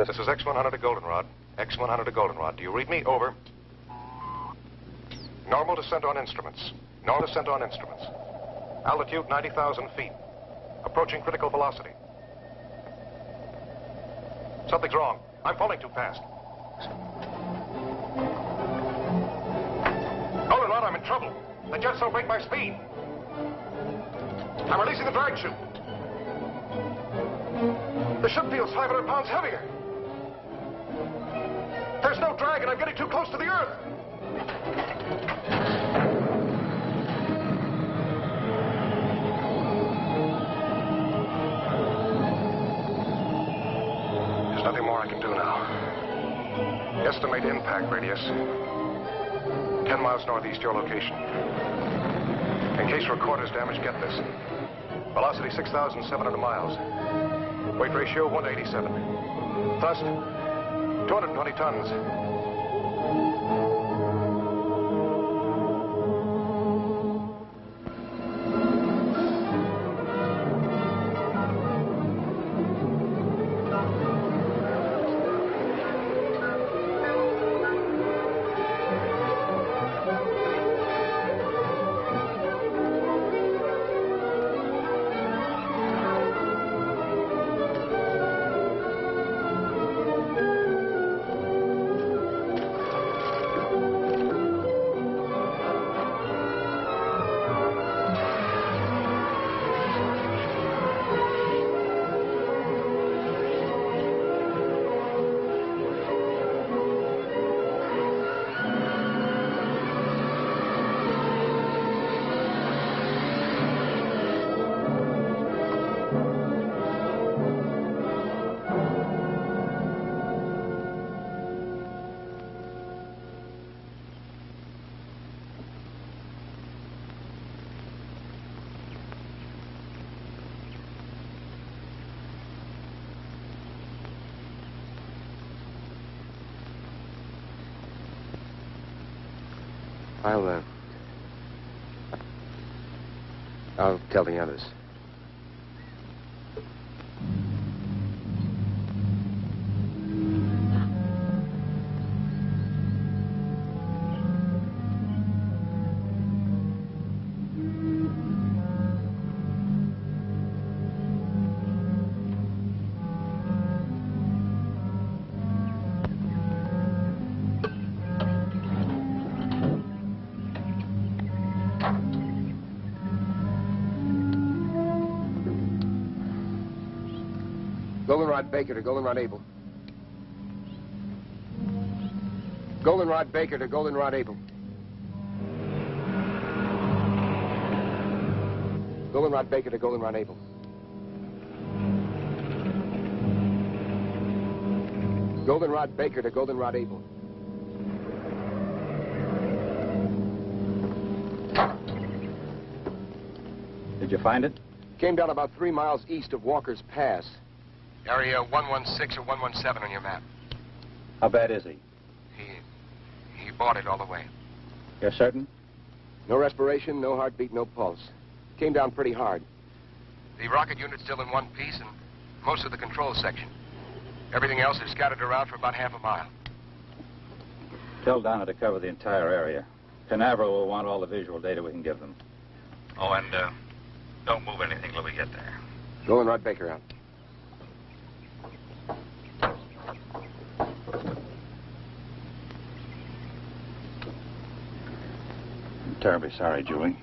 This is X-100 to Goldenrod. X-100 to Goldenrod. Do you read me? Over. Normal descent on instruments. Normal descent on instruments. Altitude 90,000 feet. Approaching critical velocity. Something's wrong. I'm falling too fast. Goldenrod, I'm in trouble. The jets don't break my speed. I'm releasing the drag chute. The ship feels 500 pounds heavier. There's no drag, and I'm getting too close to the Earth. There's nothing more I can do now. Estimate impact radius. 10 miles northeast your location. In case recorder's damaged, get this. Velocity 6,700 miles. Weight ratio 1 to 87. Thrust 220 tons. I'll tell the others. Goldenrod Baker to Goldenrod Able. Goldenrod Baker to Goldenrod Able. Goldenrod Baker to Goldenrod Able. Goldenrod Baker to Goldenrod Able. Did you find it? Came down about 3 miles east of Walker's Pass. Area 116 or 117 on your map. How bad is he? He bought it all the way. You're certain? No respiration, no heartbeat, no pulse. Came down pretty hard. The rocket unit's still in one piece and most of the control section. Everything else is scattered around for about half a mile. Tell Donna to cover the entire area. Canaveral will want all the visual data we can give them. Oh, and don't move anything till we get there. Goldenrod Baker out. I'm terribly sorry, Julie.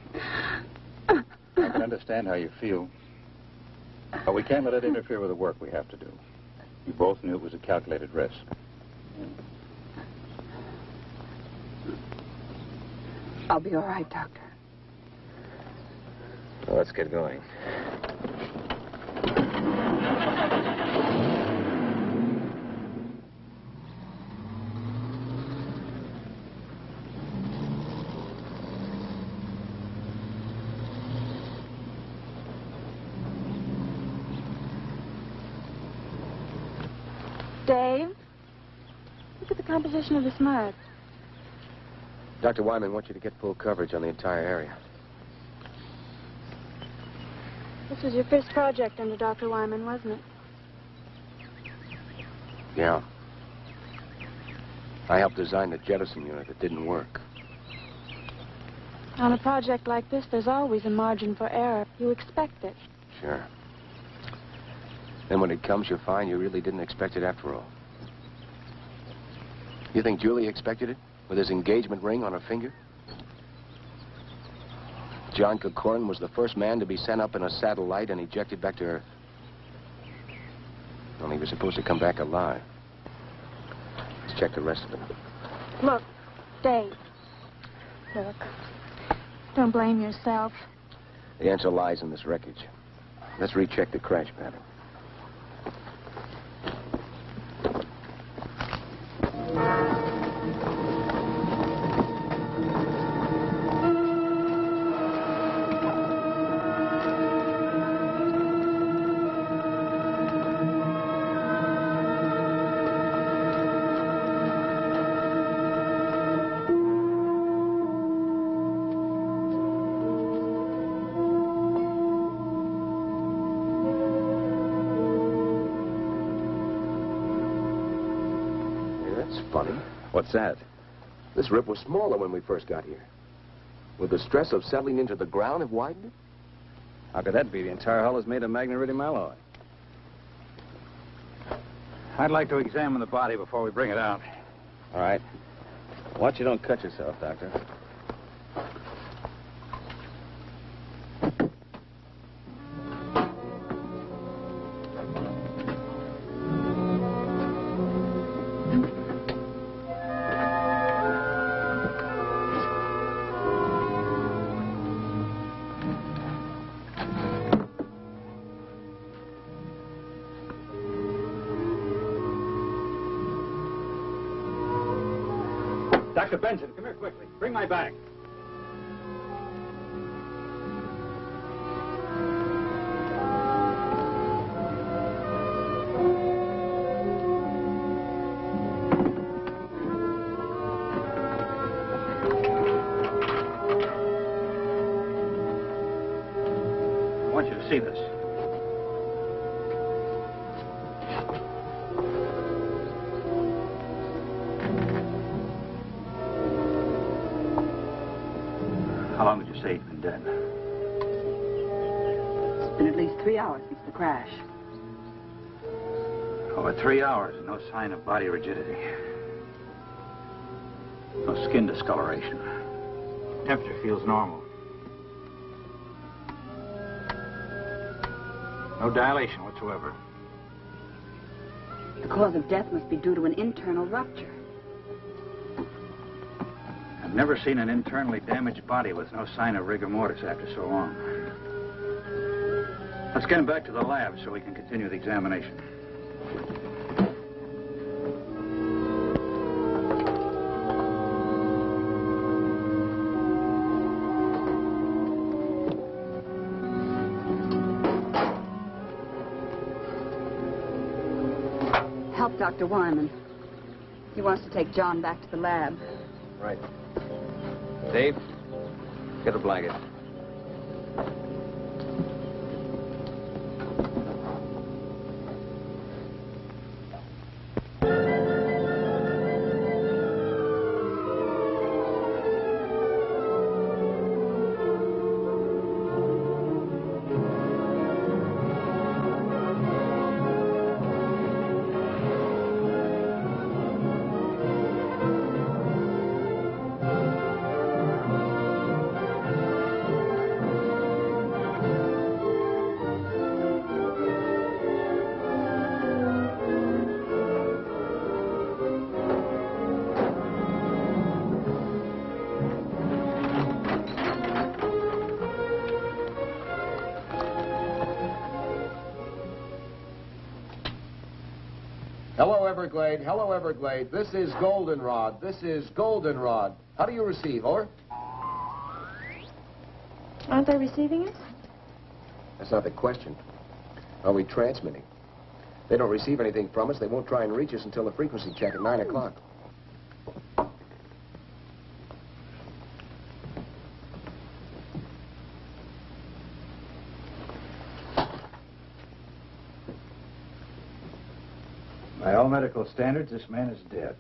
I can understand how you feel. But we can't let it interfere with the work we have to do. You both knew it was a calculated risk. I'll be all right, Doctor. Well, let's get going. Dave, look at the composition of this mud. Dr. Wyman wants you to get full coverage on the entire area. This was your first project under Dr. Wyman, wasn't it? Yeah. I helped design the jettison unit that didn't work. On a project like this, there's always a margin for error. You expect it. Sure. Then when it comes, you find you really didn't expect it after all. You think Julie expected it? With his engagement ring on her finger? John Corcoran was the first man to be sent up in a satellite and ejected back to Earth. Well, he was supposed to come back alive. Let's check the rest of it. Look, Dave. Look. Don't blame yourself. The answer lies in this wreckage. Let's recheck the crash pattern. What's that? This rip was smaller when we first got here. Would the stress of settling into the ground have widened it? How could that be? The entire hull is made of magneridium alloy. I'd like to examine the body before we bring it out. All right. Watch you don't cut yourself, Doctor. Dr. Benson, come here quickly. Bring my bag. I want you to see this. How long would you say he's been dead? It's been at least 3 hours since the crash. Over 3 hours and no sign of body rigidity. No skin discoloration. Temperature feels normal. No dilation whatsoever. The cause of death must be due to an internal rupture. I've never seen an internally damaged body with no sign of rigor mortis after so long. Let's get him back to the lab so we can continue the examination. Help Dr. Wyman. He wants to take John back to the lab. Right. Dave, get a blanket. Hello, Everglade. Hello, Everglade. This is Goldenrod. This is Goldenrod. How do you receive, over? Aren't they receiving us? That's not the question. Are we transmitting? They don't receive anything from us. They won't try and reach us until the frequency check at 9 o'clock. By all all medical standards, this man is dead.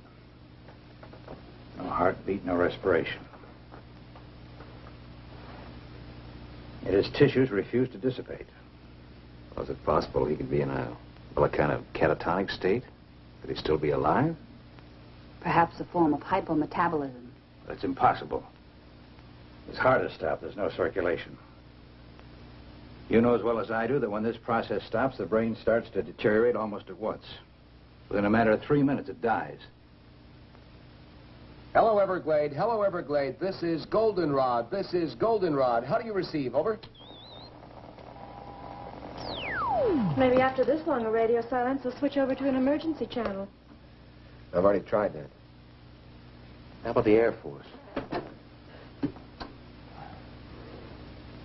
No heartbeat, no respiration. Yet his tissues refuse to dissipate. Was it possible he could be in a kind of catatonic state? Could he still be alive? Perhaps a form of hypometabolism. That's impossible. His heart has stopped. There's no circulation. You know as well as I do that when this process stops, the brain starts to deteriorate almost at once. Within a matter of 3 minutes, it dies. Hello, Everglade. Hello, Everglade. This is Goldenrod. This is Goldenrod. How do you receive? Over. Maybe after this long a radio silence, we'll switch over to an emergency channel. I've already tried that. How about the Air Force?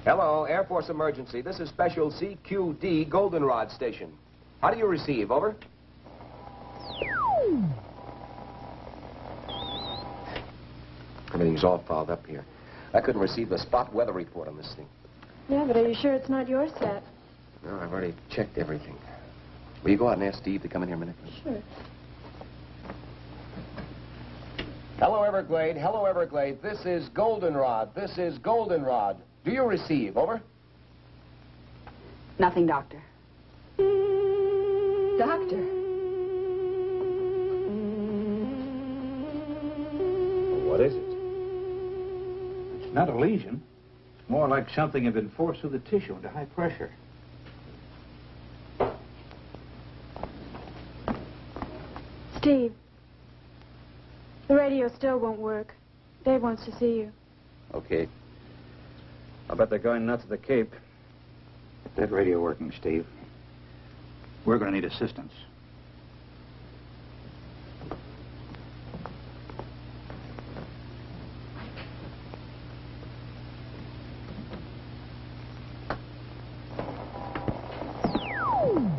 Hello, Air Force emergency. This is Special CQD Goldenrod Station. How do you receive? Over. Everything's all fouled up here. I couldn't receive the spot weather report on this thing. Yeah, but are you sure it's not your set? No, I've already checked everything. Will you go out and ask Steve to come in here a minute? Sure. Hello, Everglade. Hello, Everglade. This is Goldenrod. This is Goldenrod. Do you receive? Over. Nothing, Doctor. Doctor. What is it? It's not a lesion. It's more like something had been forced through the tissue into high pressure. Steve, the radio still won't work. Dave wants to see you. Okay. I'll bet they're going nuts at the Cape. Get that radio working, Steve. We're going to need assistance.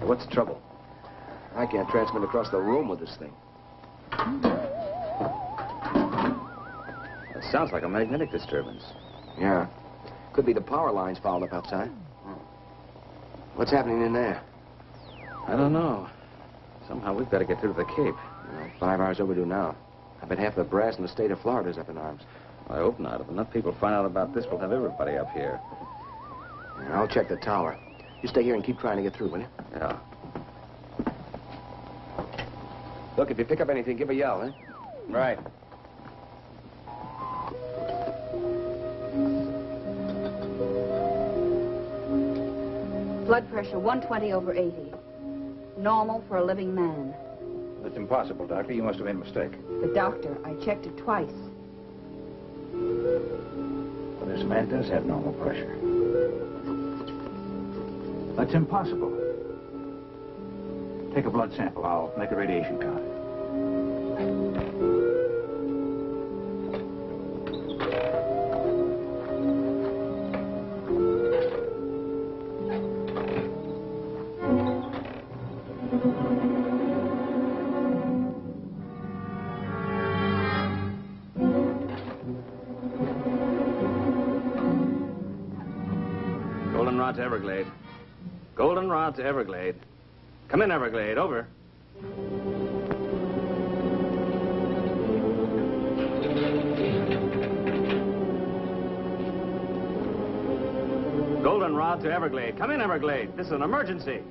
What's the trouble? I can't transmit across the room with this thing. It sounds like a magnetic disturbance. Yeah. Could be the power lines fouled up outside. What's happening in there? I don't know. Somehow we've got to get through to the Cape. 5 hours overdue now. I bet half the brass in the state of Florida's up in arms. I hope not. If enough people find out about this, we'll have everybody up here. I'll check the tower. You stay here and keep trying to get through, will you? Yeah. Look, if you pick up anything, give a yell, eh? Right. Blood pressure 120/80. Normal for a living man. That's impossible, Doctor. You must have made a mistake. But, Doctor, I checked it twice. Well, this man does have normal pressure. That's impossible. Take a blood sample. I'll make a radiation count. Goldenrod to Everglade. Goldenrod to Everglade. Come in, Everglade. Over. Goldenrod to Everglade. Come in, Everglade. This is an emergency.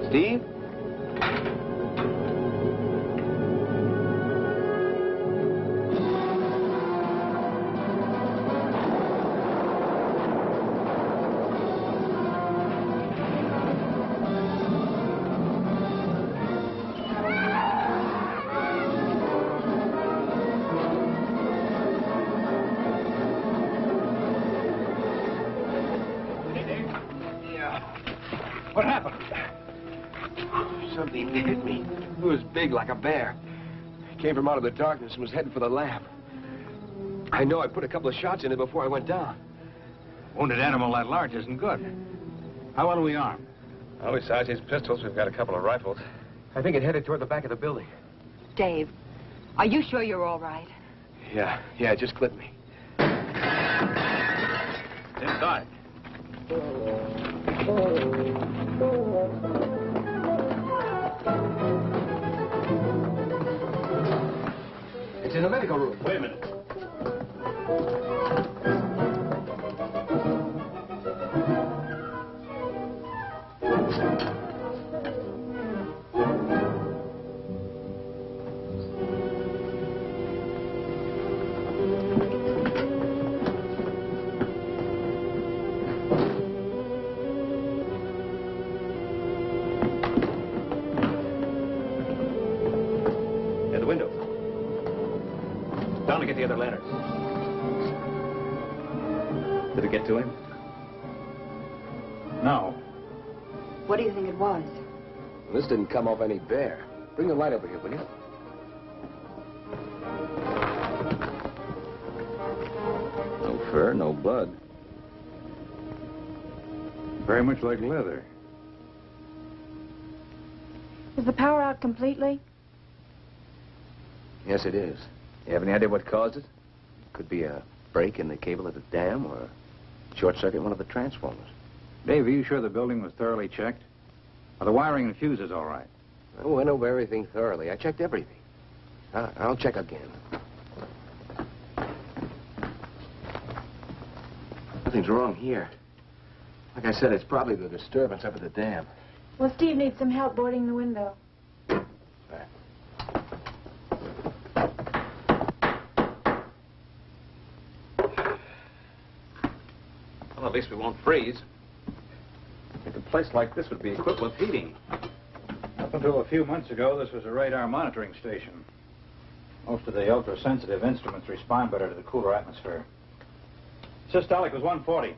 Steve? What happened? Something hit me. It was big like a bear. It came from out of the darkness and was heading for the lab. I know. I put a couple of shots in it before I went down. Wounded animal that large isn't good. How well are we armed? Well, besides these pistols, we've got a couple of rifles. I think it headed toward the back of the building. Dave, are you sure you're all right? Yeah, it just clipped me. It's inside. It's in the medical room. Wait a minute. At the window. Down to get the other lantern. Did it get to him? No. What do you think it was? This didn't come off any bear. Bring the light over here, will you? No fur, no blood. Very much like leather. Is the power out completely? Yes, it is. You have any idea what caused it? Could be a break in the cable of the dam or a short circuit in one of the transformers. Dave, are you sure the building was thoroughly checked? Are the wiring and fuses all right? I went over everything thoroughly. I checked everything. I'll check again. Nothing's wrong here. Like I said, it's probably the disturbance up at the dam. Well, Steve needs some help boarding the window. Well, at least we won't freeze. I think a place like this would be equipped with heating. Up until a few months ago, this was a radar monitoring station. Most of the ultra-sensitive instruments respond better to the cooler atmosphere. Systolic was 140.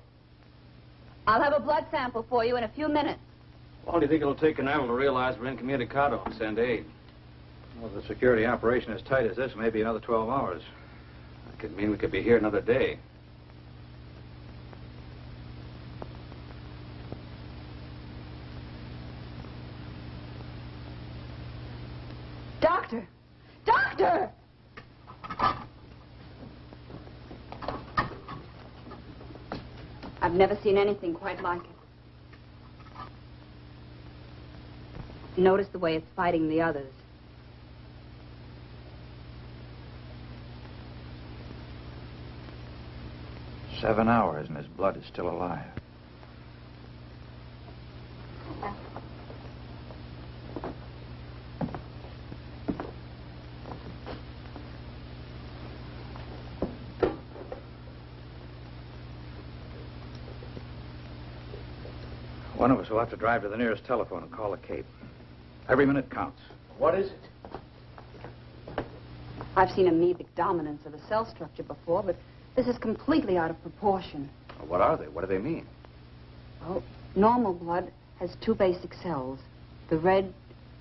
I'll have a blood sample for you in a few minutes. How long do you think it'll take Canaveral to realize we're incommunicado and send aid? Well, the security operation is tight as this, maybe another 12 hours. That could mean we could be here another day. Doctor! Doctor! I've never seen anything quite like it. Notice the way it's fighting the others. Seven hours and his blood is still alive. One of us will have to drive to the nearest telephone and call the Cape. Every minute counts. What is it? I've seen amoebic dominance of a cell structure before, but this is completely out of proportion. What are they? What do they mean? Well, normal blood has two basic cells. The red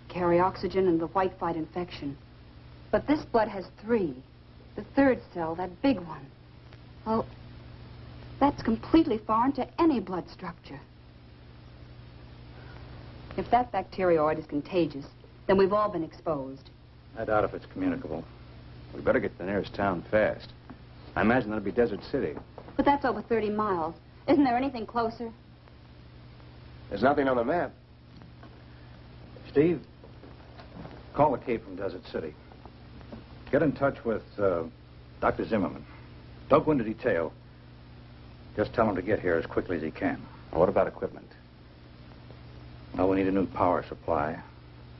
carry oxygen and the white fight infection. But this blood has three. The third cell, that big one. Well, that's completely foreign to any blood structure. If that bacterioid is contagious, then we've all been exposed. I doubt if it's communicable. We better get to the nearest town fast. I imagine that'll be Desert City. But that's over 30 miles. Isn't there anything closer? There's nothing on the map. Steve, call the Cape from Desert City. Get in touch with Dr. Zimmerman. Don't go into detail. Just tell him to get here as quickly as he can. What about equipment? Well, we need a new power supply.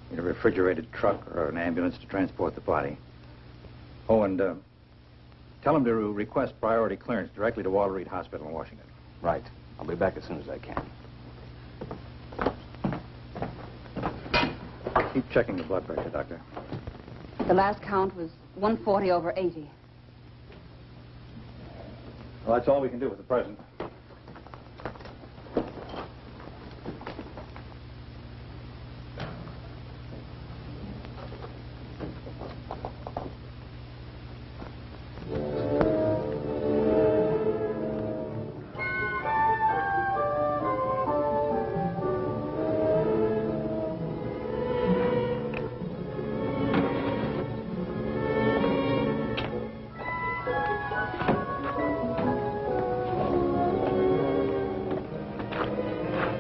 Need a refrigerated truck or an ambulance to transport the body. Oh, and tell him to request priority clearance directly to Walter Reed Hospital in Washington. Right. I'll be back as soon as I can. Keep checking the blood pressure, Doctor. The last count was 140 over 80. Well, that's all we can do with the present.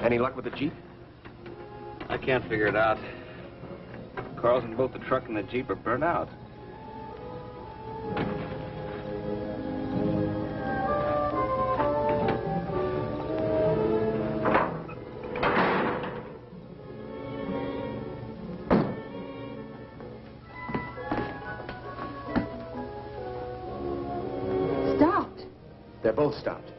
Any luck with the Jeep? I can't figure it out. Cars in both the truck and the Jeep are burnt out. Stopped. They're both stopped.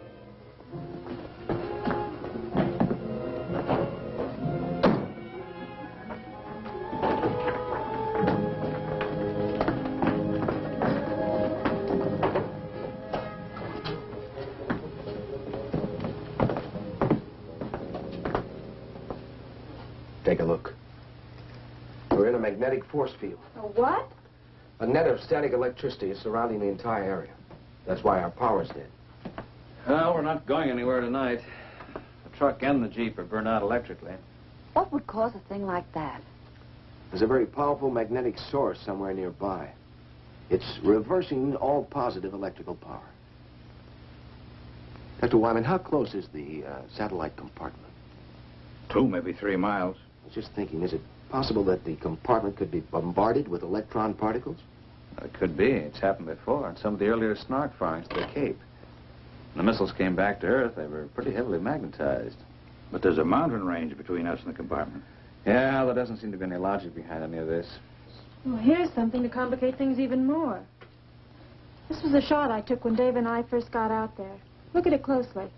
Take a look. We're in a magnetic force field. A what? A net of static electricity is surrounding the entire area. That's why our power's dead. Well, we're not going anywhere tonight. The truck and the Jeep are burned out electrically. What would cause a thing like that? There's a very powerful magnetic source somewhere nearby. It's reversing all positive electrical power. Dr. Wyman, how close is the satellite compartment? 2, maybe 3 miles. I was just thinking, is it possible that the compartment could be bombarded with electron particles? It could be. It's happened before on some of the earlier snark firings to the Cape. When the missiles came back to Earth, they were pretty heavily magnetized. But there's a mountain range between us and the compartment. Yeah, there doesn't seem to be any logic behind any of this. Well, here's something to complicate things even more. This was a shot I took when Dave and I first got out there. Look at it closely.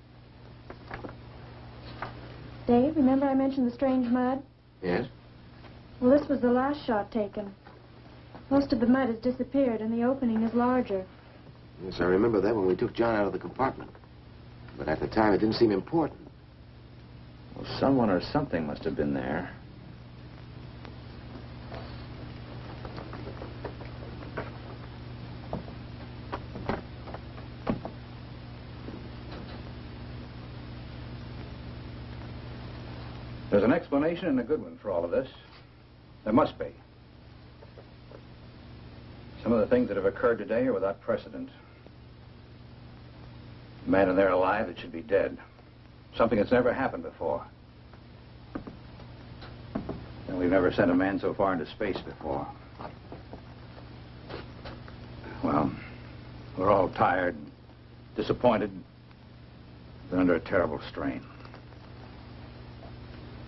Dave, remember I mentioned the strange mud? Yes? Well, this was the last shot taken. Most of the mud has disappeared, and the opening is larger. Yes, I remember that when we took John out of the compartment. But at the time, it didn't seem important. Well, someone or something must have been there. There's an explanation and a good one for all of this. There must be. Some of the things that have occurred today are without precedent. A man in there alive that should be dead. Something that's never happened before. And we've never sent a man so far into space before. Well, we're all tired, disappointed, but under a terrible strain.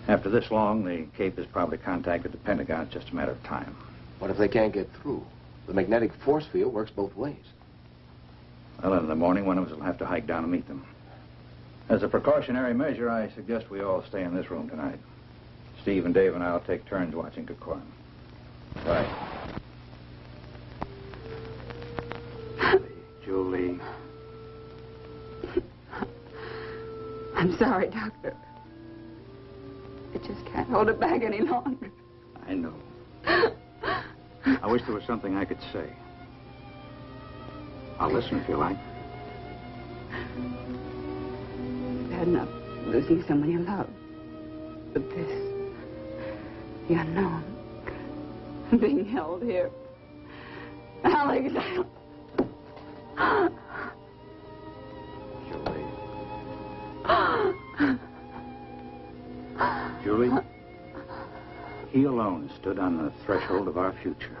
After this long, the Cape has probably contacted the Pentagon. It's just a matter of time. What if they can't get through? The magnetic force field works both ways. Well, in the morning, one of us will have to hike down and meet them. As a precautionary measure, I suggest we all stay in this room tonight. Steve and Dave and I will take turns watching Kikuan. Right. Julie. I'm sorry, Doctor. I just can't hold it back any longer. I know. I wish there was something I could say. I'll listen if you like. You've had enough losing someone you love. But this, the unknown, being held here. Alex, Julie, he alone stood on the threshold of our future.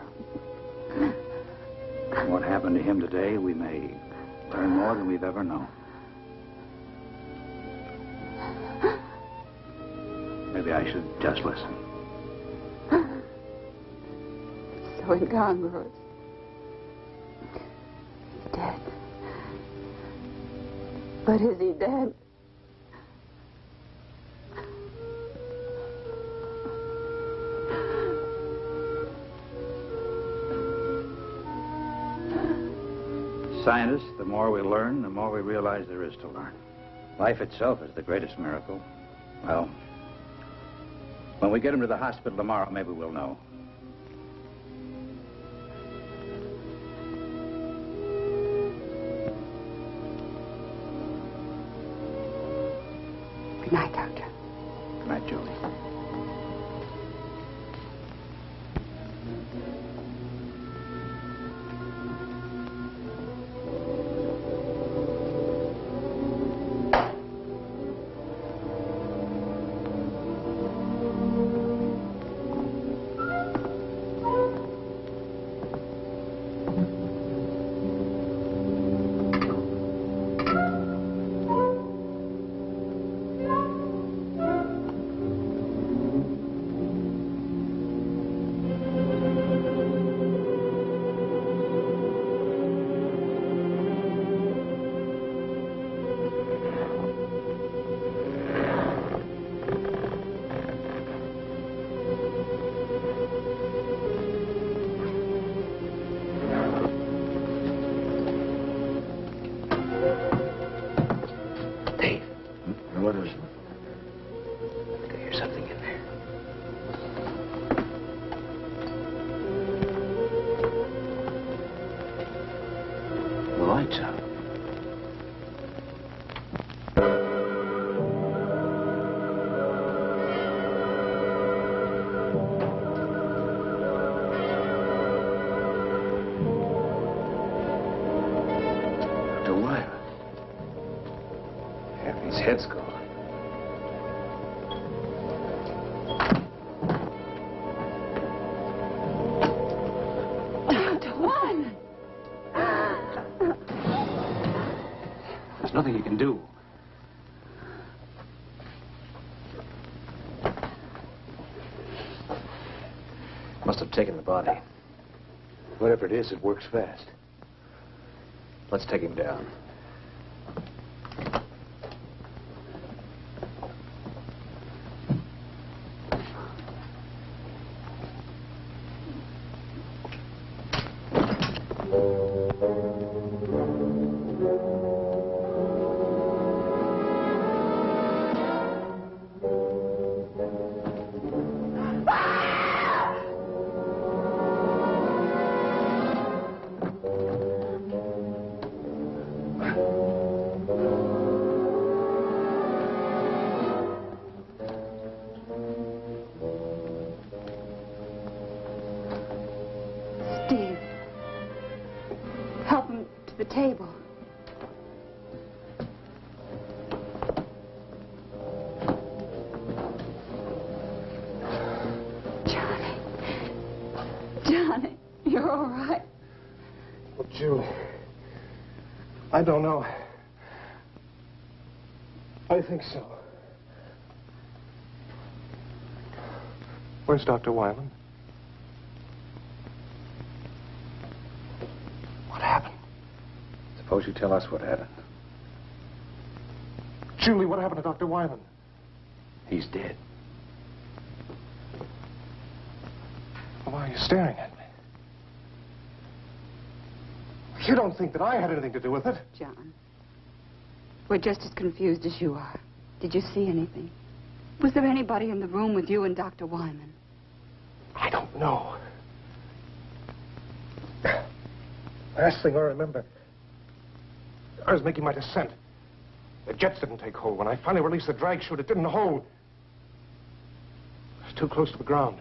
What happened to him today, we may learn more than we've ever known. Maybe I should just listen. so incongruous. He's dead. But is he dead? Scientists, the more we learn, the more we realize there is to learn. Life itself is the greatest miracle. Well, when we get him to the hospital tomorrow, maybe we'll know. Good night, Doctor. Good night, Julie. hear something in there. The light's out. His head's gone. Dr. Wyman! There's nothing you can do. Must have taken the body. Whatever it is, it works fast. Let's take him down. The table. Johnny, you're all right. Well, Julie, I don't know. I think so. Where's Dr. Wyman? What happened? Suppose you tell us what happened. Julie, what happened to Dr. Wyman? He's dead. Why are you staring at me? You don't think that I had anything to do with it? John, we're just as confused as you are. Did you see anything? Was there anybody in the room with you and Dr. Wyman? I don't know. Last thing I remember, I was making my descent. The jets didn't take hold. When I finally released the drag chute, it didn't hold. It was too close to the ground.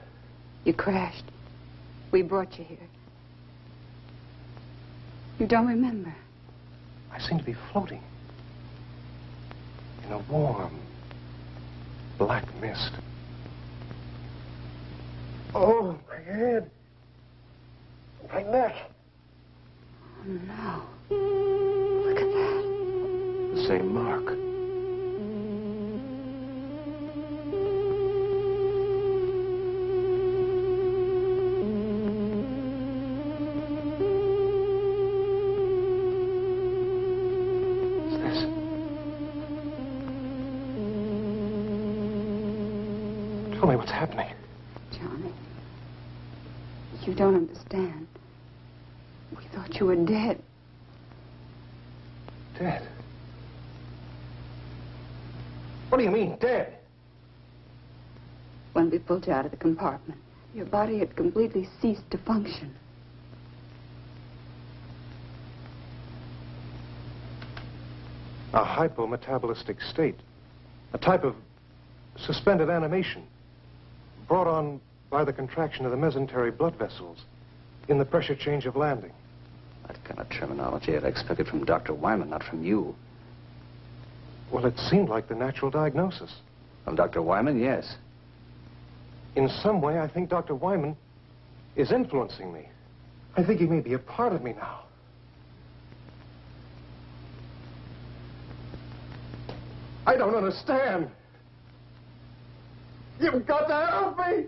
You crashed. We brought you here. You don't remember? I seemed to be floating in a warm, black mist. Oh, my head. My neck. Oh, no. Look at that. The same mark. What's this? Tell me what's happening. Johnny, you don't understand. We thought you were dead. Dead? What do you mean, dead? When we pulled you out of the compartment, your body had completely ceased to function. A hypometabolistic state. A type of suspended animation brought on by the contraction of the mesentery blood vessels in the pressure change of landing. That kind of terminology I'd expected from Dr. Wyman, not from you. Well, it seemed like the natural diagnosis. From Dr. Wyman, yes. In some way, I think Dr. Wyman is influencing me. I think he may be a part of me now. I don't understand. You've got to help me.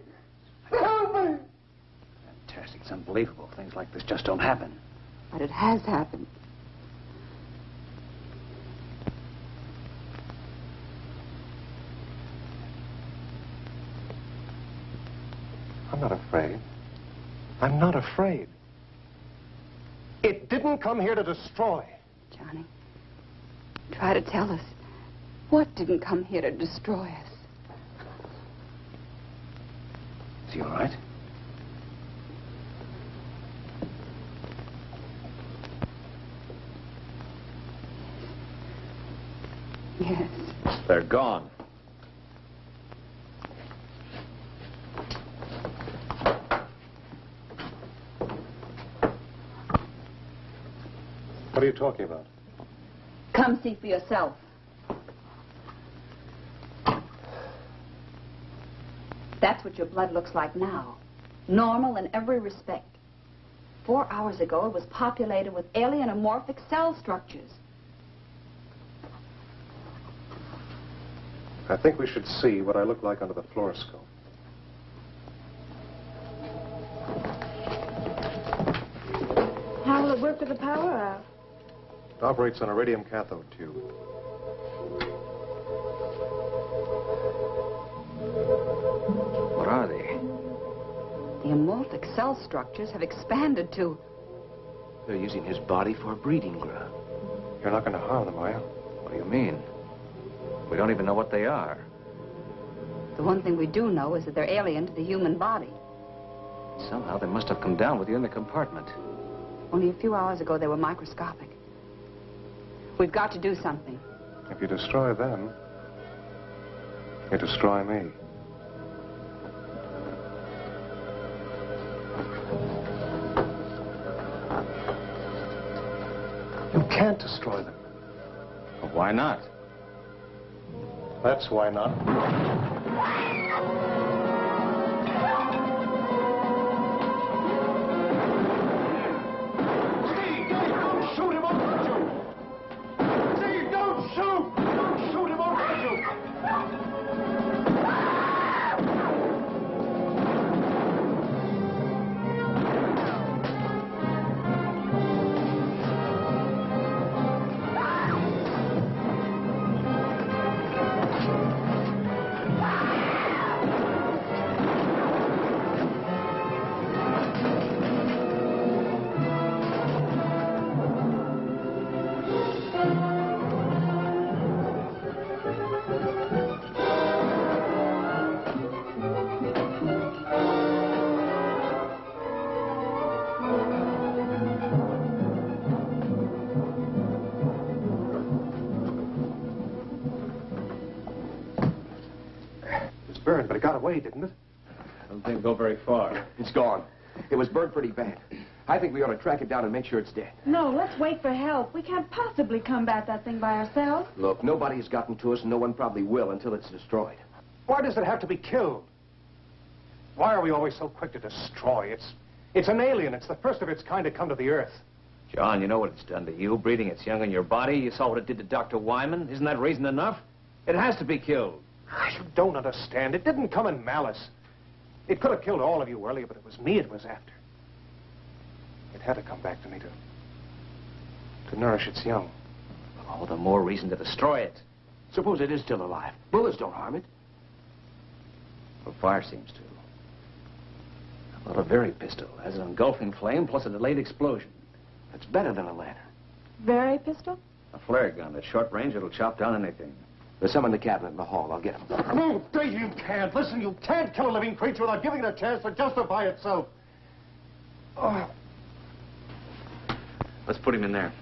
Help me. Fantastic. It's unbelievable. Things like this just don't happen. But it has happened. I'm not afraid. I'm not afraid. It didn't come here to destroy. Johnny, try to tell us what didn't come here to destroy us. Is he all right? Yes. They're gone. What are you talking about? Come see for yourself. That's what your blood looks like now. Normal in every respect. 4 hours ago, it was populated with alien amorphic cell structures. I think we should see what I look like under the fluoroscope. How will it work with the power out? It operates on a radium cathode tube. What are they? The amorphic cell structures have expanded to... They're using his body for a breeding ground. You're not going to harm them, are you? What do you mean? We don't even know what they are. The one thing we do know is that they're alien to the human body. Somehow they must have come down with you in the compartment. Only a few hours ago, they were microscopic. We've got to do something. If you destroy them, you destroy me. You can't destroy them. Well, why not? That's why not. Burned, but it got away, didn't it? I don't think it'll go very far. It's gone. It was burned pretty bad. I think we ought to track it down and make sure it's dead. No, let's wait for help. We can't possibly combat that thing by ourselves. Look, nobody's gotten to us, and no one probably will until it's destroyed. Why does it have to be killed? Why are we always so quick to destroy? It's an alien. It's the first of its kind to come to the Earth. John, you know what it's done to you, breeding its young in your body. You saw what it did to Dr. Wyman. Isn't that reason enough? It has to be killed. You don't understand. It didn't come in malice. It could have killed all of you earlier, but it was me it was after. It had to come back to me to nourish its young. All the more reason to destroy it. Suppose it is still alive. Bullets don't harm it. Well, fire seems to. Well, a very pistol has an engulfing flame plus a delayed explosion. That's better than a lantern. Very pistol? A flare gun at short range, it'll chop down anything. There's some in the cabinet in the hall. I'll get them. No, Dave, you can't. Listen, you can't kill a living creature without giving it a chance to justify itself. Oh. Let's put him in there.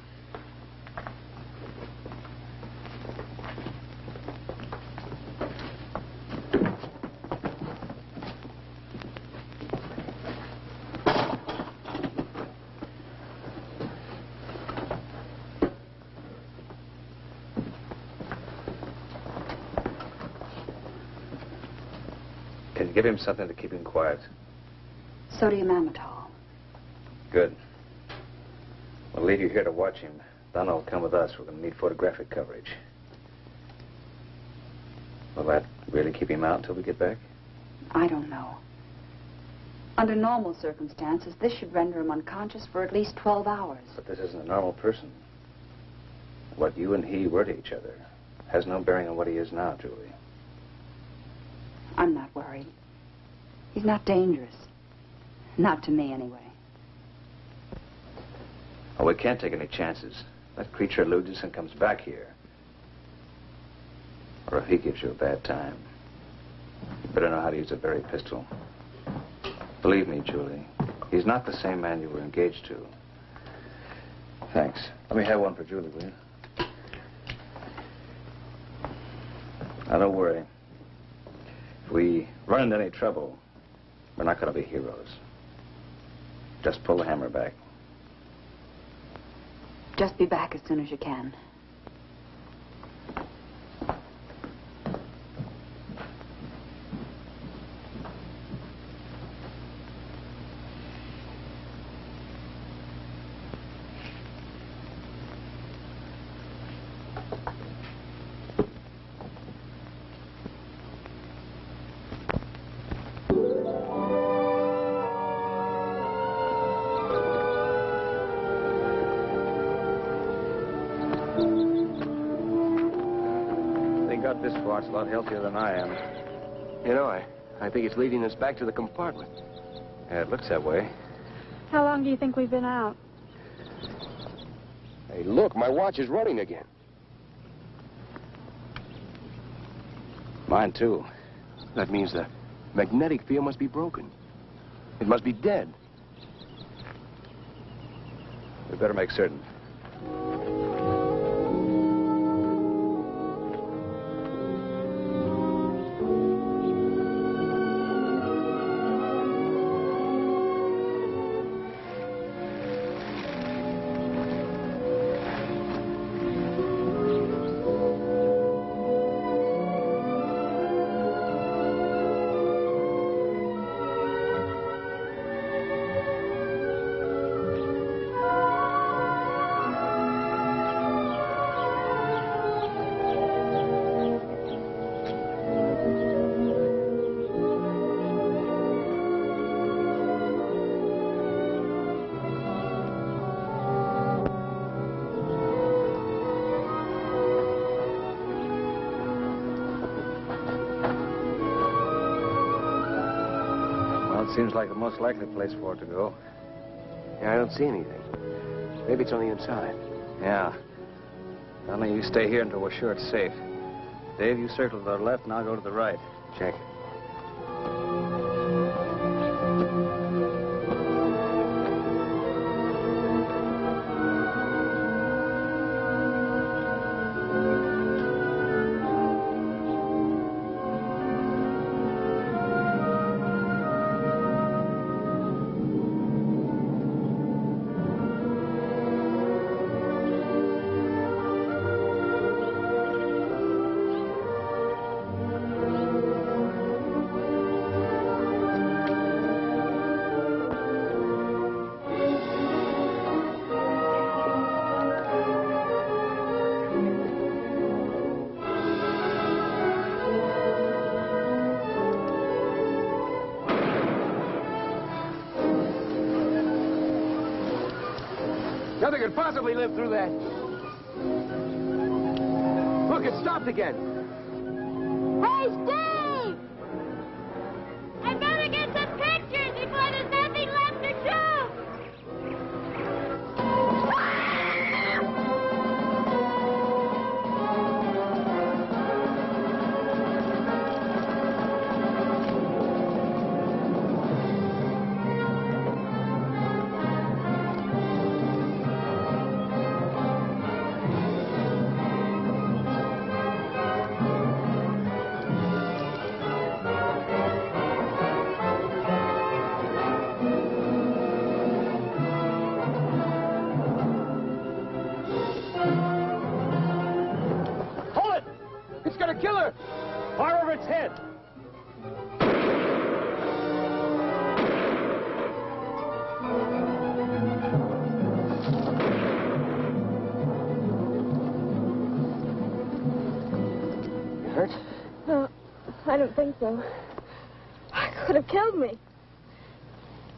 Give him something to keep him quiet. Sodium amytal. Good. We'll leave you here to watch him. Donna will come with us. We're going to need photographic coverage. Will that really keep him out until we get back? I don't know. Under normal circumstances, this should render him unconscious for at least 12 hours. But this isn't a normal person. What you and he were to each other has no bearing on what he is now, Julie. I'm not worried. He's not dangerous. Not to me, anyway. Oh, we can't take any chances. That creature eludes us and comes back here. Or if he gives you a bad time, you better know how to use a berry pistol. Believe me, Julie, he's not the same man you were engaged to. Thanks. Let me have one for Julie, will you? Now, don't worry. If we run into any trouble, we're not going to be heroes. Just pull the hammer back. Just be back as soon as you can. This fart's a lot healthier than I am. You know, I think it's leading us back to the compartment. Yeah, it looks that way. How long do you think we've been out? Hey, look, my watch is running again. Mine, too. That means the magnetic field must be broken. It must be dead. We better make certain. Seems like the most likely place for it to go. Yeah, I don't see anything. Maybe it's on the inside. Yeah. Only you stay here until we're sure it's safe. Dave, you circle to the left and I'll go to the right. Check. Nothing could possibly live through that. Look, it stopped again. Hey, Steve! I better get some pictures before there's nothing left to shoot! Killer! Fire over its head! You hurt? No, I don't think so. It could have killed me.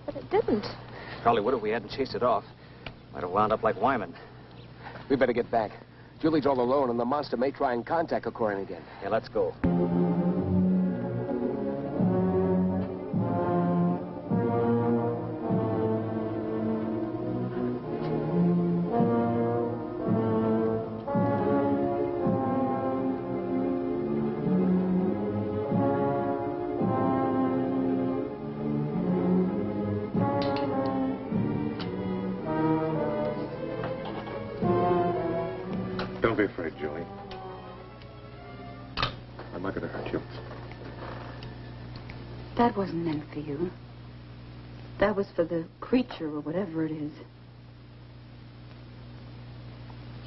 But it didn't. Probably would if we hadn't chased it off. Might have wound up like Wyman. We better get back. Julie's all alone, and the monster may try and contact O'Corin again. Yeah, let's go. be afraid, Julie. I'm not going to hurt you. That wasn't meant for you. That was for the creature or whatever it is.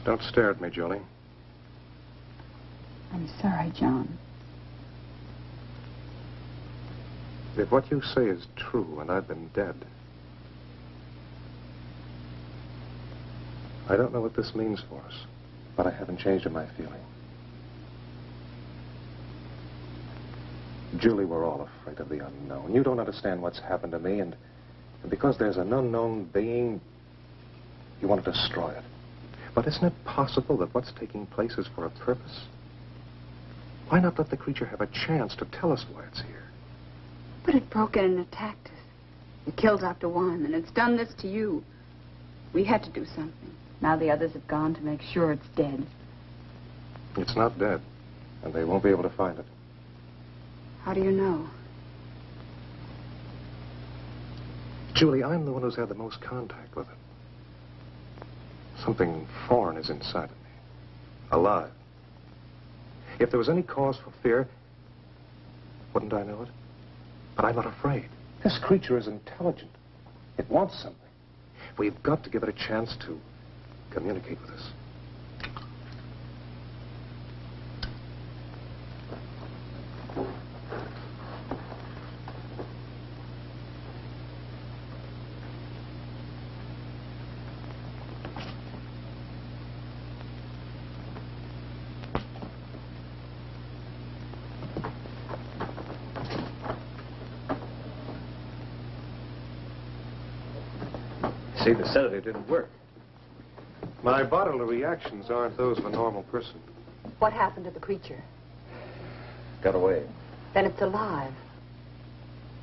Don't stare at me, Julie. I'm sorry, John. If what you say is true and I've been dead, I don't know what this means for us, but I haven't changed in my feeling. Julie, we're all afraid of the unknown. You don't understand what's happened to me, and because there's an unknown being, you want to destroy it. But isn't it possible that what's taking place is for a purpose? Why not let the creature have a chance to tell us why it's here? But it broke in and attacked us. It killed Dr. Wyman. It's done this to you. We had to do something. Now the others have gone to make sure it's dead. It's not dead, and they won't be able to find it. How do you know? Julie, I'm the one who's had the most contact with it. Something foreign is inside of me. Alive. If there was any cause for fear, wouldn't I know it? But I'm not afraid. This creature is intelligent. It wants something. We've got to give it a chance to communicate with us. See, the sedative didn't work. My bodily reactions aren't those of a normal person. What happened to the creature? Got away. Then it's alive.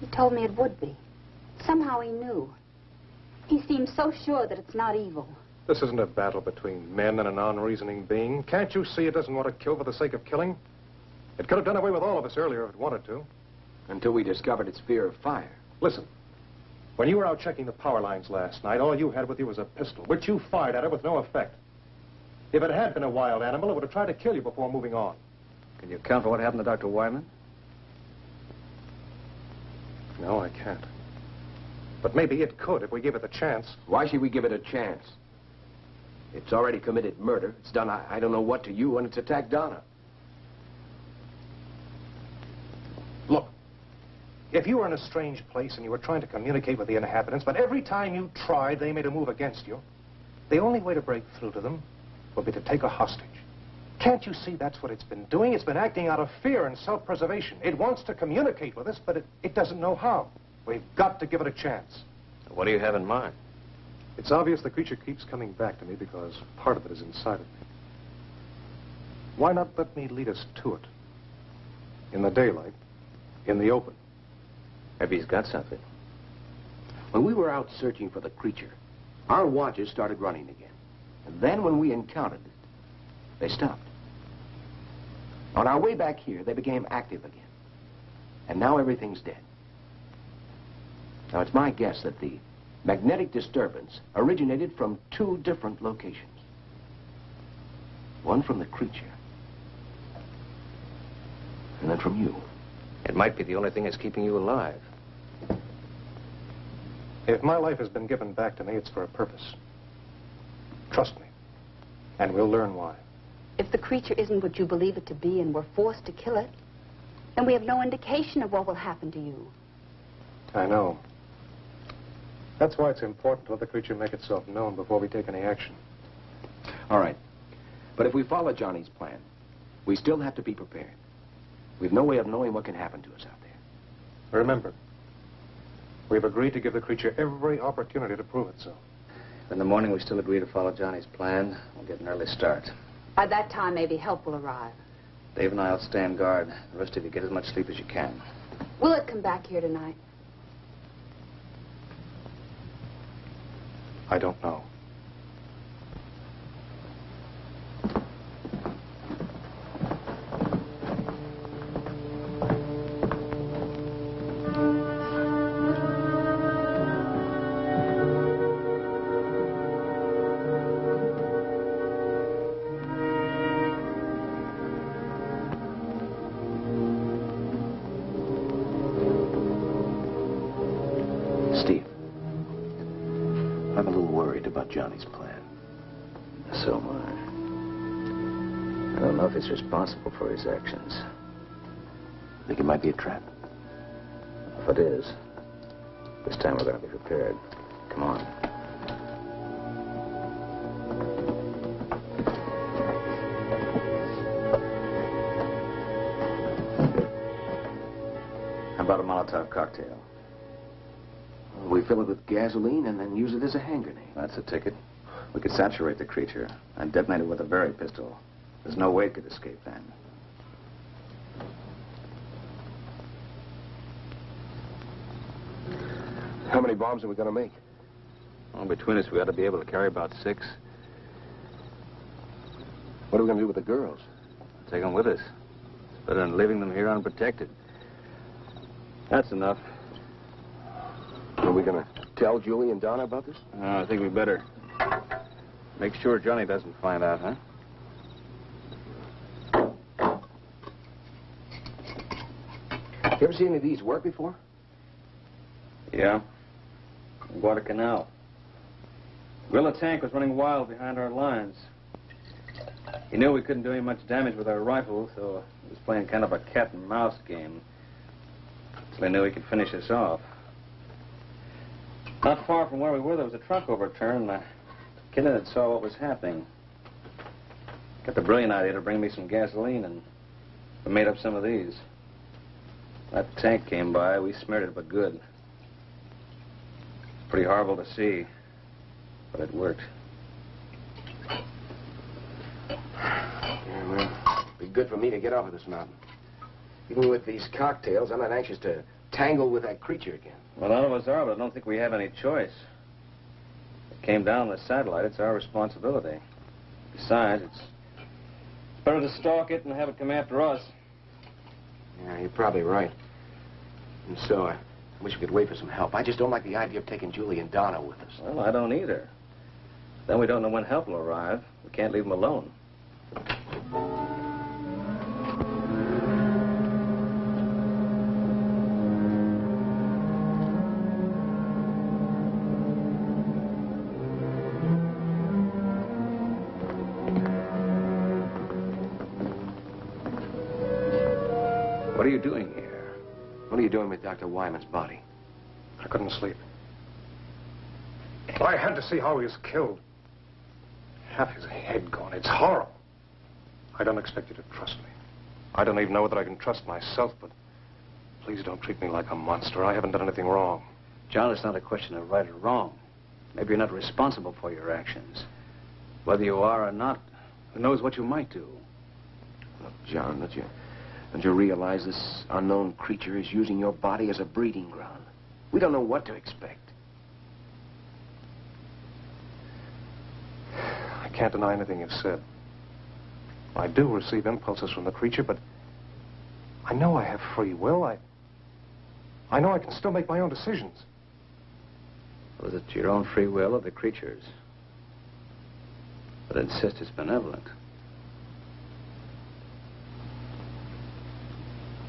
He told me it would be. Somehow he knew. He seems so sure that it's not evil. This isn't a battle between men and an unreasoning being. Can't you see it doesn't want to kill for the sake of killing? It could have done away with all of us earlier if it wanted to. Until we discovered its fear of fire. Listen, when you were out checking the power lines last night, all you had with you was a pistol, which you fired at it with no effect. If it had been a wild animal, it would have tried to kill you before moving on. Can you account for what happened to Dr. Wyman? No, I can't. But maybe it could if we give it the chance. Why should we give it a chance? It's already committed murder. It's done I don't know what to you, and it's attacked Donna. Look, if you were in a strange place and you were trying to communicate with the inhabitants, but every time you tried, they made a move against you, the only way to break through to them would be to take a hostage. Can't you see that's what it's been doing? It's been acting out of fear and self-preservation. It wants to communicate with us, but it doesn't know how. We've got to give it a chance. What do you have in mind? It's obvious the creature keeps coming back to me because part of it is inside of me. Why not let me lead us to it? In the daylight, in the open. Maybe he's got something. When we were out searching for the creature, our watches started running again. And then when we encountered it, they stopped. On our way back here, they became active again. And now everything's dead. Now, it's my guess that the magnetic disturbance originated from two different locations. One from the creature, and then from you. It might be the only thing that's keeping you alive. If my life has been given back to me, it's for a purpose. Trust me. And we'll learn why. If the creature isn't what you believe it to be and we're forced to kill it, then we have no indication of what will happen to you. I know. That's why it's important to let the creature make itself known before we take any action. All right. But if we follow Johnny's plan, we still have to be prepared. We've no way of knowing what can happen to us out there. Remember, we've agreed to give the creature every opportunity to prove itself. In the morning, we still agree to follow Johnny's plan. We'll get an early start. By that time, maybe help will arrive. Dave and I will stand guard. The rest of you get as much sleep as you can. Will it come back here tonight? I don't know. I'm a little worried about Johnny's plan. So am I. I don't know if he's responsible for his actions. Think it might be a trap? If it is, this time we're going to be prepared. Come on. How about a Molotov cocktail? We fill it with gasoline and then use it as a hand grenade. That's a ticket. We could saturate the creature and detonate it with a berry pistol. There's no way it could escape then. How many bombs are we going to make? Well, between us, we ought to be able to carry about 6. What are we going to do with the girls? Take them with us. It's better than leaving them here unprotected. That's enough. Are we going to tell Julie and Donna about this? I think we better. Make sure Johnny doesn't find out, huh? You ever seen any of these work before? Yeah. Guadalcanal. Guerrilla tank was running wild behind our lines. He knew we couldn't do any much damage with our rifle, so he was playing kind of a cat and mouse game. So he knew he could finish us off. Not far from where we were, there was a truck overturned, and the kid in it saw what was happening. Got the brilliant idea to bring me some gasoline, and we made up some of these. That tank came by, we smeared it, but good. Pretty horrible to see, but it worked. Yeah, well, it'd be good for me to get off of this mountain. Even with these cocktails, I'm not anxious to tangle with that creature again. Well, none of us are, but I don't think we have any choice. It came down on the satellite. It's our responsibility. Besides, it's better to stalk it and have it come after us. Yeah, you're probably right. And so, I wish we could wait for some help. I just don't like the idea of taking Julie and Donna with us. Well, I don't either. Then we don't know when help will arrive. We can't leave them alone. What are you doing here? What are you doing with Dr. Wyman's body? I couldn't sleep. I had to see how he was killed. Half his head gone. It's horrible. I don't expect you to trust me. I don't even know whether I can trust myself, but please don't treat me like a monster. I haven't done anything wrong. John, it's not a question of right or wrong. Maybe you're not responsible for your actions. Whether you are or not, who knows what you might do? Look, John, don't you realize this unknown creature is using your body as a breeding ground? We don't know what to expect. I can't deny anything you've said. I do receive impulses from the creature, but I know I have free will. I know I can still make my own decisions. Was it your own free will or the creature's? But insist it's benevolent.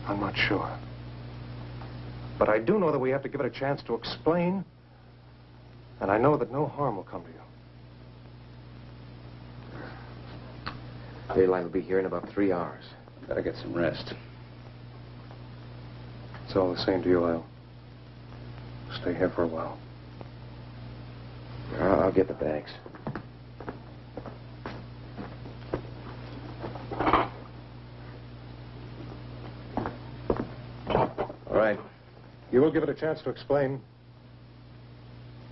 I'm not sure. But I do know that we have to give it a chance to explain, and I know that no harm will come to you. Daylight will be here in about 3 hours. Better get some rest. It's all the same to you. I'll stay here for a while. I'll get the bags. All right. You will give it a chance to explain.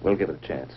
We'll give it a chance.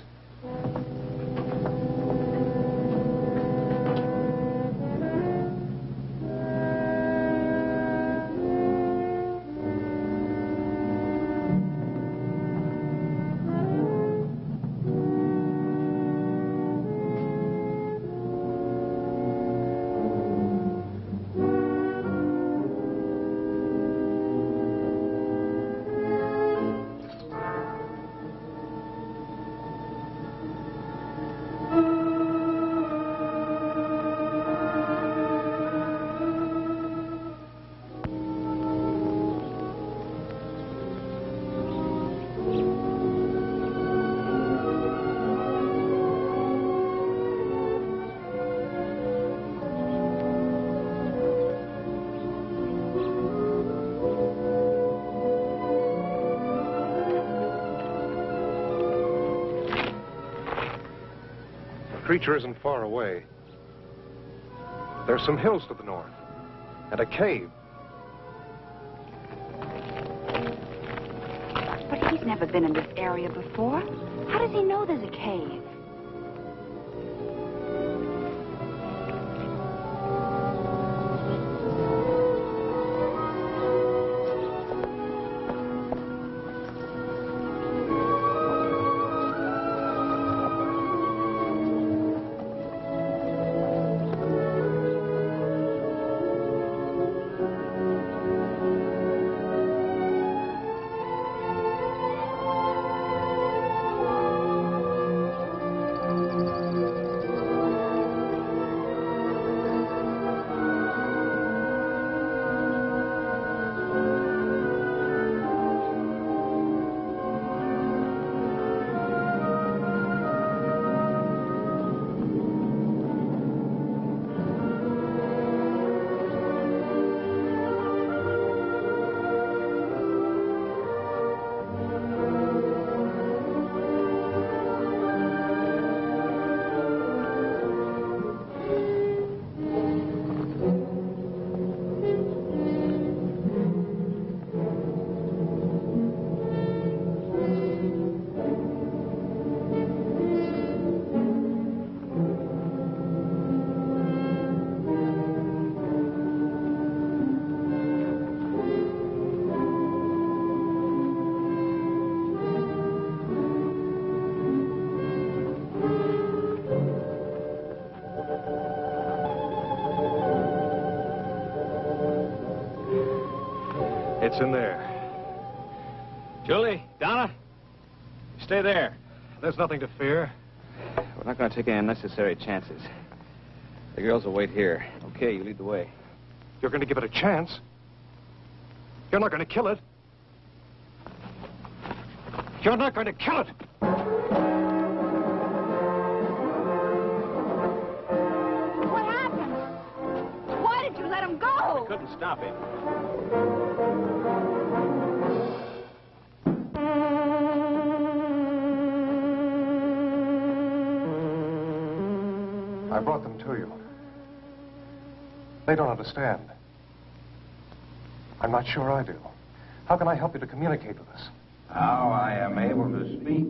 creature isn't far away. There's some hills to the north, and a cave. But he's never been in this area before. How does he know there's a cave? It's in there. Julie, Donna, stay there. There's nothing to fear. We're not going to take any unnecessary chances. The girls will wait here. Okay, you lead the way. You're going to give it a chance? You're not going to kill it? You're not going to kill it! What happened? Why did you let him go? I couldn't stop him. I brought them to you. They don't understand. I'm not sure I do. How can I help you to communicate with us? Now I am able to speak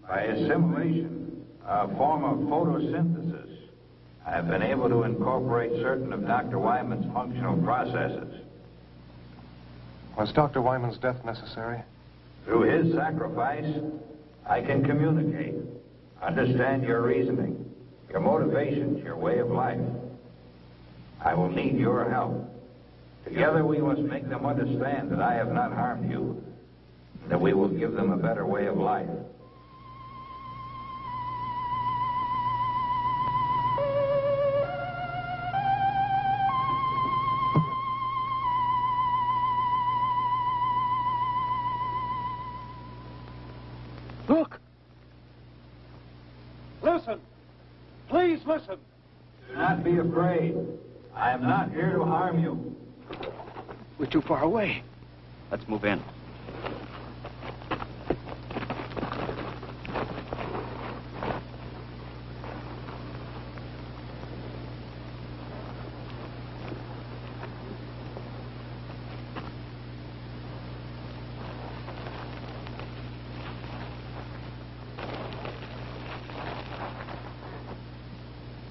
by assimilation, a form of photosynthesis. I've been able to incorporate certain of Dr. Wyman's functional processes. Was Dr. Wyman's death necessary? Through his sacrifice, I can communicate, understand your reasoning, your motivations, your way of life. I will need your help. Together we must make them understand that I have not harmed you, that we will give them a better way of life. Look! Listen! Please listen! Do not be afraid. I am not here to harm you. We're too far away. Let's move in.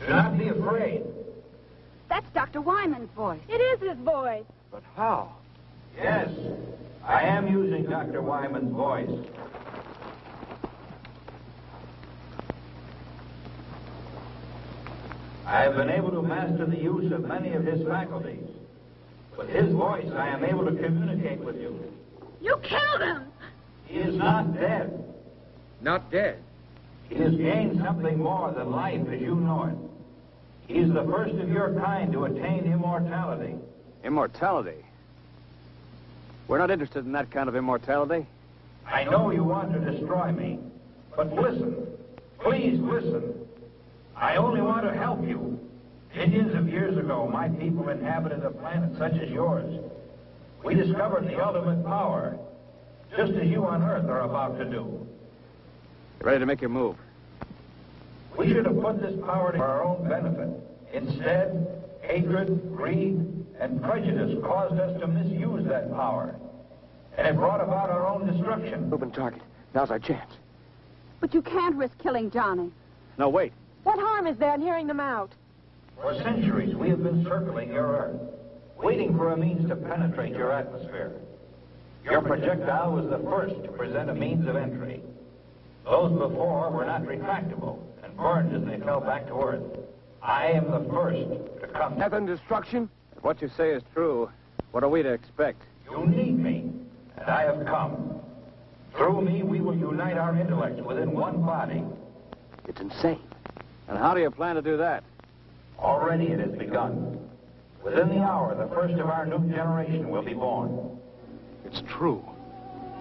Do not be afraid. That's Dr. Wyman's voice. It is his voice. But how? Yes, I am using Dr. Wyman's voice. I have been able to master the use of many of his faculties. With his voice, I am able to communicate with you. You killed him! He is not dead. Not dead. He has gained something more than life as you know it. He is the first of your kind to attain immortality. Immortality? We're not interested in that kind of immortality. I know you want to destroy me, but listen. Please listen. I only want to help you. Millions of years ago, my people inhabited a planet such as yours. We discovered the ultimate power, just as you on Earth are about to do. You're ready to make your move. We should have put this power to our own benefit. Instead, hatred, greed, and prejudice caused us to misuse that power. And it brought about our own destruction. Open target. Now's our chance. But you can't risk killing Johnny. No, wait. What harm is there in hearing them out? For centuries, we have been circling your Earth, waiting for a means to penetrate your atmosphere. Your projectile was the first to present a means of entry. Those before were not retractable and burned as they fell back to Earth. I am the first to come. Death and destruction? If what you say is true, what are we to expect? You need me, and I have come. Through me, we will unite our intellects within one body. It's insane. And how do you plan to do that? Already it has begun. Within the hour, the first of our new generation will be born. It's true.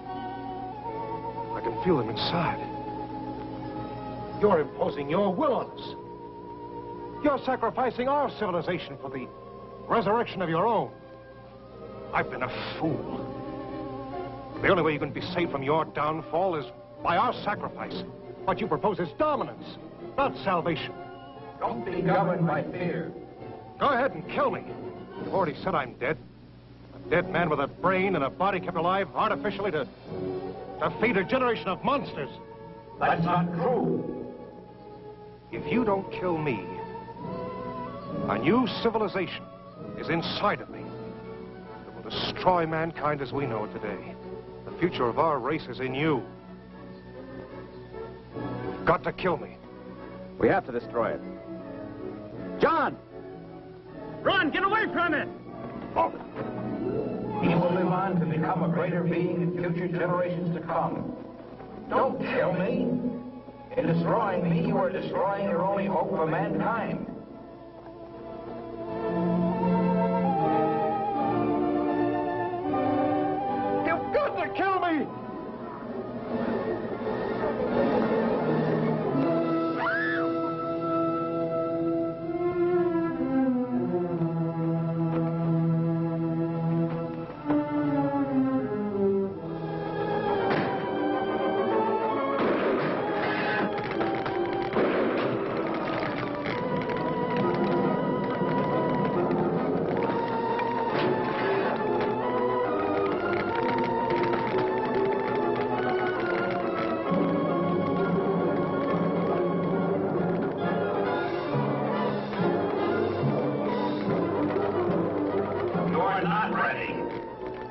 I can feel them inside. You're imposing your will on us. You're sacrificing our civilization for the resurrection of your own. I've been a fool. The only way you can be saved from your downfall is by our sacrifice. What you propose is dominance, not salvation. Don't be governed by fear. Go ahead and kill me. You've already said I'm dead. A dead man with a brain and a body kept alive artificially to feed a generation of monsters. That's not true. If you don't kill me, a new civilization is inside of me that will destroy mankind as we know it today. The future of our race is in you. You've got to kill me. We have to destroy it. John! Run! Get away from it! Oh. He will live on to become a greater being in future generations to come. Don't kill me. In destroying me, you are destroying your only hope for mankind. You've got to kill me!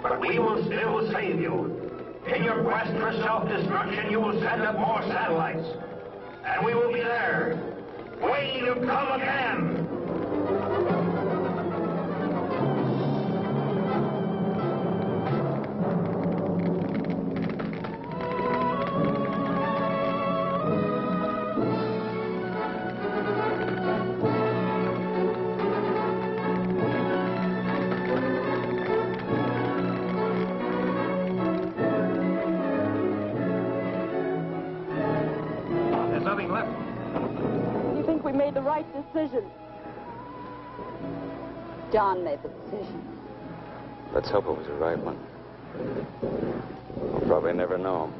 But we will still save you. In your quest for self-destruction, you will send up more satellites. And we will be there, waiting to come again. The right decision. John made the decision. Let's hope it was the right one. We'll probably never know.